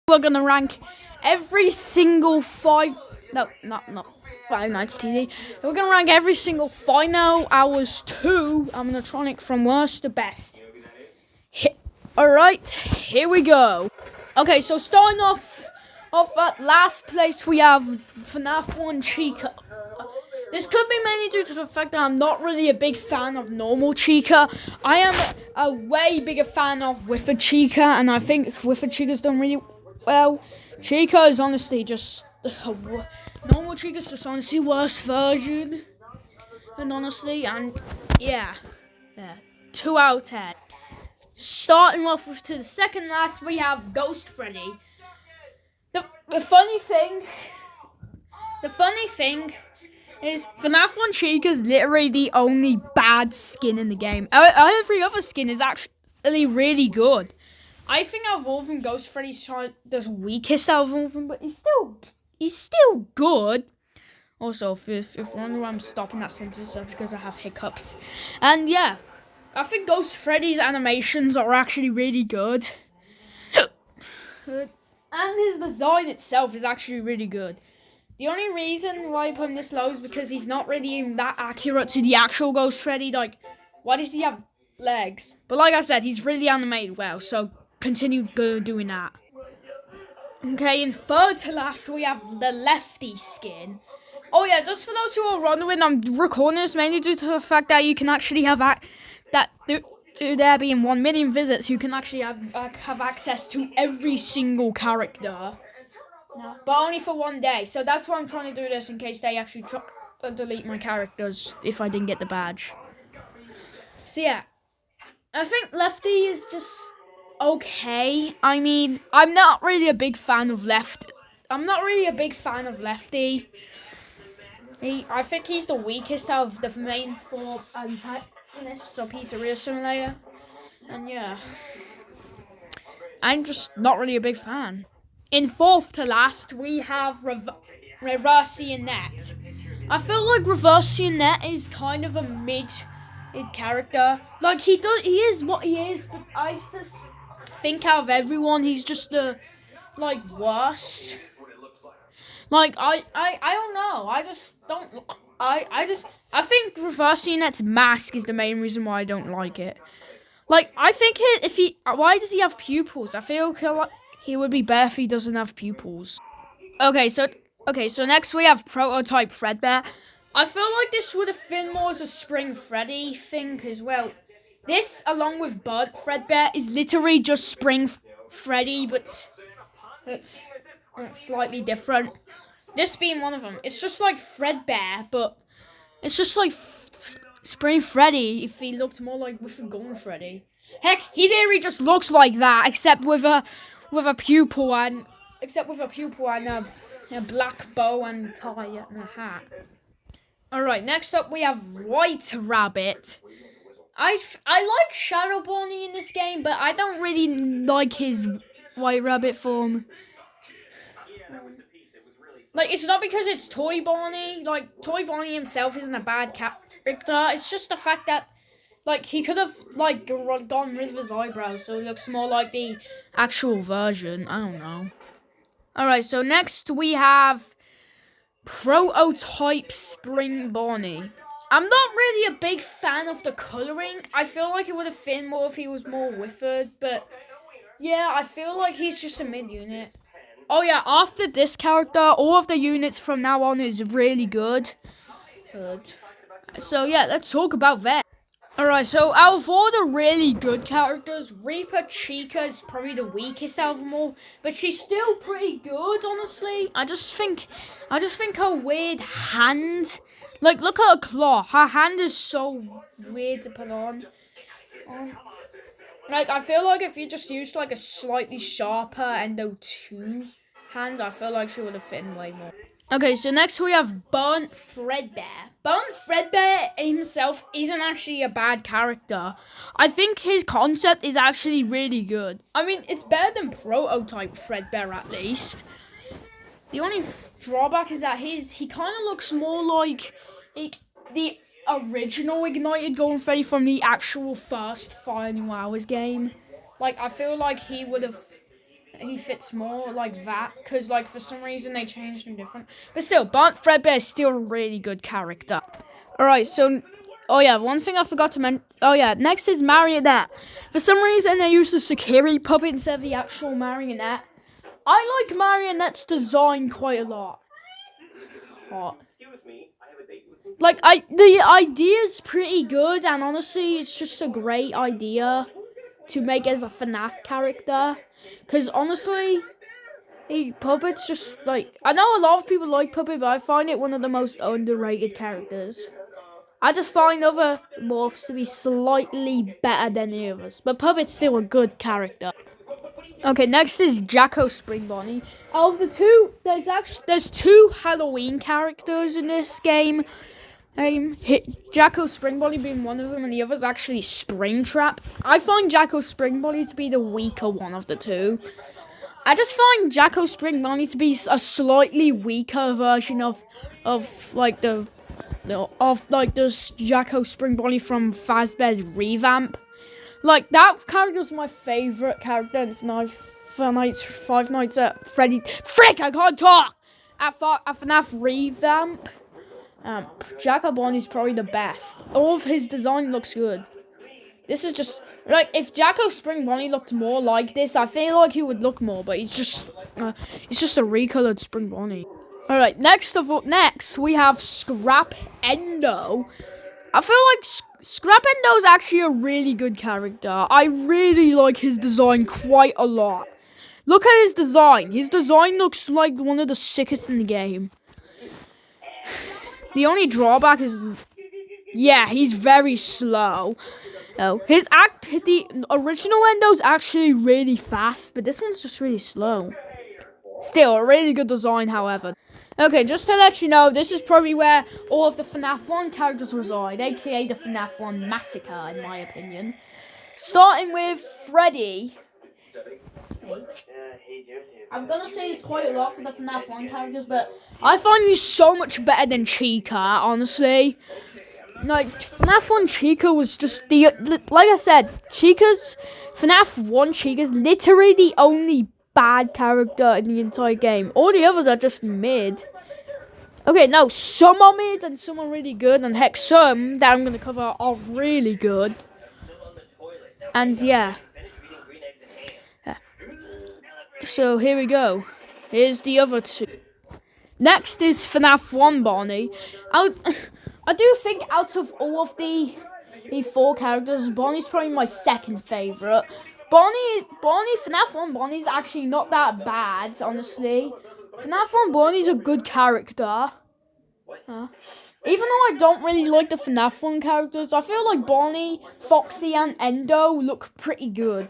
We're gonna rank every single not Five Nights TV. We're gonna rank every single Final Hours 2 animatronic from worst to best. Alright, here we go. Okay, so starting off at last place we have FNAF 1 Chica. This could be mainly due to the fact that I'm not really a big fan of normal Chica. I am a way bigger fan of Wifford Chica, and I think Wifford Chica's done really well. Chica is honestly just normal Chica's just honestly worst version, and yeah, 2 out of 10. Starting off with to the second last, we have Ghost Freddy. The funny thing is FNAF 1 Chica is literally the only bad skin in the game. Every other skin is actually really good. I think out of all of them, Ghost Freddy's the weakest out of all of them, but he's still good. Also, if you're wondering why I'm stopping that sentence, that's because I have hiccups. And yeah, I think Ghost Freddy's animations are actually really good. And his design itself is actually really good. The only reason why I put him this low is because he's not really that accurate to the actual Ghost Freddy. Like, why does he have legs? But like I said, he's really animated well, so continue doing that. Okay, in third to last, we have the Lefty skin. Oh yeah, just for those who are wondering, I'm recording this mainly due to the fact that you can actually have due there being 1 million visits, you can actually have access to every single character. No. But only for 1 day, so that's why I'm trying to do this, in case they actually delete my characters if I didn't get the badge. So yeah, I think Lefty is just okay. I mean, I'm not really a big fan of Lefty. I think he's the weakest out of the main 4 antagonists of Pizzeria Simulator. And yeah, I'm just not really a big fan. In fourth to last, we have Reversionette. I feel like Reversionette is kind of a mid character. Like, he is what he is, but I just think out of everyone, he's just the, worst. Like, I don't know. I think Reversionette's mask is the main reason why I don't like it. Like, I think why does he have pupils? I feel like he would be better if he doesn't have pupils. Okay, so next we have Prototype Fredbear. I feel like this would have been more as a Spring Freddy thing as well. This, along with Burnt Fredbear, is literally just Spring Freddy, but it's slightly different. This being one of them. It's just like Fredbear, but it's just like Spring Freddy if he looked more like with a Golden Freddy. Heck, he literally just looks like that, except with a pupil and a black bow and tie and a hat. Alright, next up we have White Rabbit. I like Shadow Bonnie in this game, but I don't really like his White Rabbit form. Like, it's not because it's Toy Bonnie. Like, Toy Bonnie himself isn't a bad character. It's just the fact that, like, he could have, like, gone rid of his eyebrows so he looks more like the actual version. I don't know. Alright, so next we have Prototype Spring Bonnie. I'm not really a big fan of the colouring. I feel like it would have fit more if he was more Wifford, but yeah, I feel like he's just a mid-unit. Oh yeah, after this character, all of the units from now on is really good. So yeah, let's talk about that. Alright, so out of all the really good characters, Reaper Chica is probably the weakest out of them all, but she's still pretty good, honestly. I just think her weird hand, like, look at her claw. Her hand is so weird to put on. Like, I feel like if you just used, like, a slightly sharper Endo 2 hand, I feel like she would have fit in way more. Okay, so next we have Burnt Fredbear. Burnt Fredbear himself isn't actually a bad character. I think his concept is actually really good. I mean, it's better than Prototype Fredbear, at least. The only drawback is that he kind of looks more like the original Ignited Golden Freddy from the actual first Final Hours game. Like, I feel like he would have he fits more like that, because like for some reason they changed him different. But still, Fredbear is still a really good character. Alright, so oh yeah, one thing I forgot to mention. Oh yeah, next is Marionette. For some reason they used the Sakiri puppet instead of the actual Marionette. I like Marionette's design quite a lot. What? Like the idea's pretty good, and honestly it's just a great idea to make as a FNAF character. Cause honestly, Puppet's just like, I know a lot of people like Puppet, but I find it one of the most underrated characters. I just find other morphs to be slightly better than the others, but Puppet's still a good character. Okay, next is Jacko Spring Bonnie. Out of the two, there's two Halloween characters in this game. Jacko Spring Bonnie being one of them, and the other's actually Springtrap. I find Jacko Spring Bonnie to be the weaker one of the two. I just find Jacko Spring Bonnie to be a slightly weaker version of the Jacko Spring Bonnie from Fazbear's Revamp. Like, that character's my favourite character in Five Nights at Freddy. Frick, I can't talk! At FNAF Revamp. Jacko Bonnie's probably the best. All of his design looks good. This is just, like, if Jacko Spring Bonnie looked more like this, I feel like he would look more, but he's just a recolored Spring Bonnie. Alright, next we have Scrap Endo. I feel like Scrap Endo's actually a really good character. I really like his design quite a lot. Look at his design. His design looks like one of the sickest in the game. The only drawback is, yeah, he's very slow. Oh, the original Endo's actually really fast, but this one's just really slow. Still, a really good design, however. Okay, just to let you know, this is probably where all of the FNAF 1 characters reside, aka the FNAF 1 Massacre, in my opinion. Starting with Freddy. I'm gonna say this quite a lot for the FNAF 1 characters, but I find he's so much better than Chica, honestly. Like, FNAF 1 Chica was just like I said, FNAF 1 Chica's literally the only bad character in the entire game. All the others are just mid. Okay, no, some are mid and some are really good, and heck, some that I'm gonna cover are really good. And yeah. So here we go. Here's the other two. Next is FNAF 1 Bonnie. I do think out of all of the 4 characters, Bonnie's probably my second favourite. FNAF 1 Bonnie's actually not that bad, honestly. FNAF 1 Bonnie's a good character. Even though I don't really like the FNAF 1 characters, I feel like Bonnie, Foxy, and Endo look pretty good.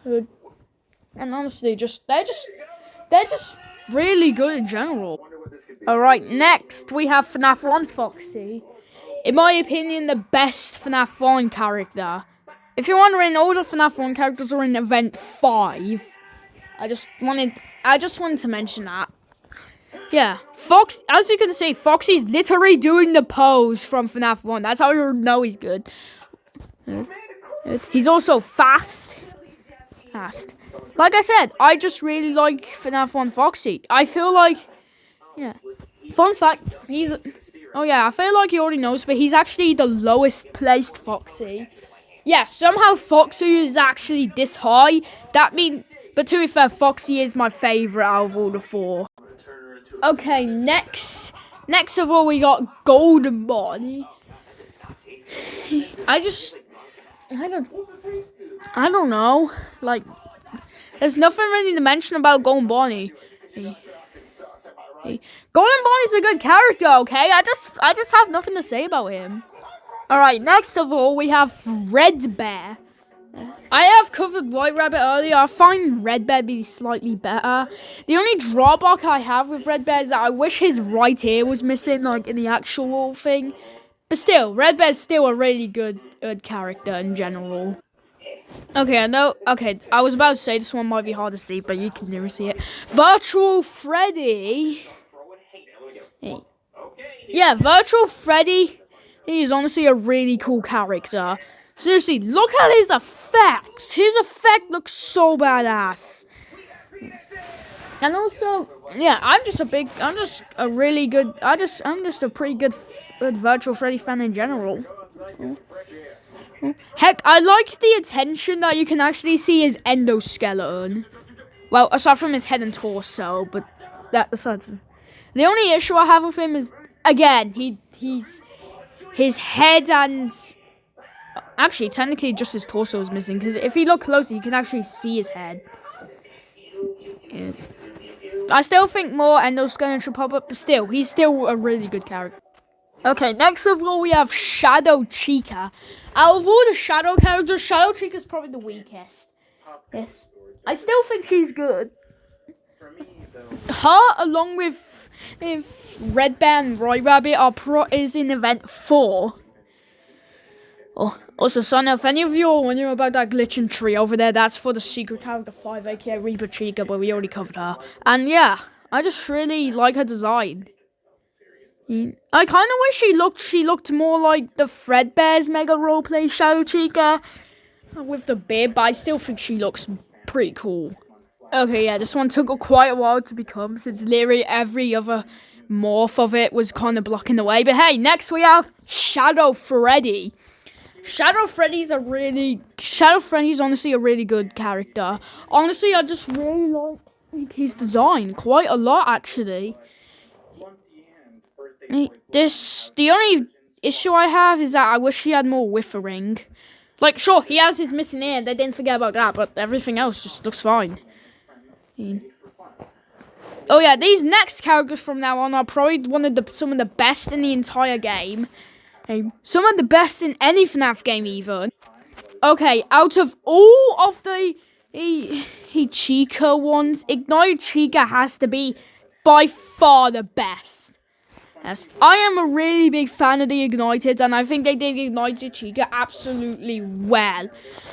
And honestly, they're just really good in general. Alright, next we have FNAF 1 Foxy. In my opinion, the best FNAF 1 character. If you're wondering, all the FNAF 1 characters are in Event 5. I just wanted to mention that. Yeah, as you can see, Foxy's literally doing the pose from FNAF 1. That's how you know he's good. He's also fast. Like I said, I just really like FNAF 1 Foxy. I feel like, yeah. Fun fact, I feel like he already knows, but he's actually the lowest placed Foxy. Yeah, somehow Foxy is actually this high. But to be fair, Foxy is my favourite out of all the 4. Okay, next of all, we got Golden Bonnie. I don't know. Like, there's nothing really to mention about Golden Bonnie. Golden Bonnie's a good character, okay? I just have nothing to say about him. Alright, next of all, we have Red Bear. I have covered White Rabbit earlier. I find Red Bear be slightly better. The only drawback I have with Red Bear is that I wish his right ear was missing, like, in the actual thing. But still, Red Bear's still a really good character in general. Okay, I know. Okay, I was about to say this one might be hard to see, but you can never see it. Virtual Freddy. Hey. Yeah, Virtual Freddy. He is honestly a really cool character. Seriously, look at his effects. His effect looks so badass. And also, yeah, I'm just a pretty good Virtual Freddy fan in general. Heck, I like the attention that you can actually see his endoskeleton. Well, aside from his head and torso, but that aside from... The only issue I have with him is, again, his head and... Actually, technically, just his torso is missing, because if you look closer, you can actually see his head. Yeah. I still think more endoskeleton should pop up, but still, he's still a really good character. Okay, next of all, we have Shadow Chica. Out of all the Shadow characters, Shadow Chica is probably the weakest. Yes. I still think she's good. Her, along with Red Bear and Roy Rabbit, is in event 4. Oh, also, son, if any of you are wondering about that glitching tree over there, that's for the secret character 5, aka Reaper Chica, but we already covered her. And yeah, I just really like her design. I kind of wish she looked more like the Fredbear's Mega Roleplay Shadow Chica with the beard, but I still think she looks pretty cool. Okay, yeah, this one took quite a while to become, since literally every other morph of it was kind of blocking the way. But hey, next we have Shadow Freddy. Shadow Freddy's honestly a really good character. Honestly, I just really like his design quite a lot, actually. The only issue I have is that I wish he had more whiffering. Like, sure, he has his missing ear, they didn't forget about that, but everything else just looks fine. Oh yeah, these next characters from now on are probably some of the best in the entire game. Some of the best in any FNAF game, even. Okay, out of all of the Chica ones, Ignite Chica has to be by far the best. Yes, I am a really big fan of the Ignited, and I think they did Ignited Chica absolutely well.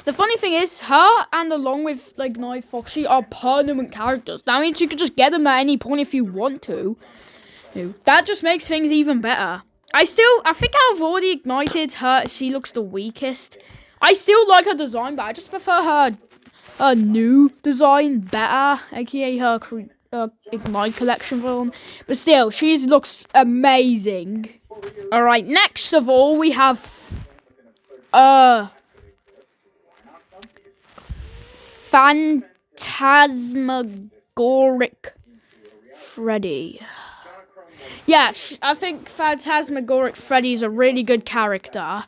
The funny thing is, her and along with like Ignite Foxy are permanent characters. That means you can just get them at any point if you want to. That just makes things even better. I think out of all the Ignited, she looks the weakest. I still like her design, but I just prefer her new design better, aka her Ignite collection film. But still, she looks amazing. Alright, next of all, we have Phantasmagoric Freddy. Yeah, I think Phantasmagoric Freddy's a really good character.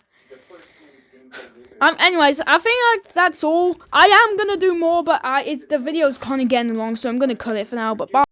Anyways, I think that's all. I am gonna do more, but the video's kind of getting long, so I'm gonna cut it for now. But bye.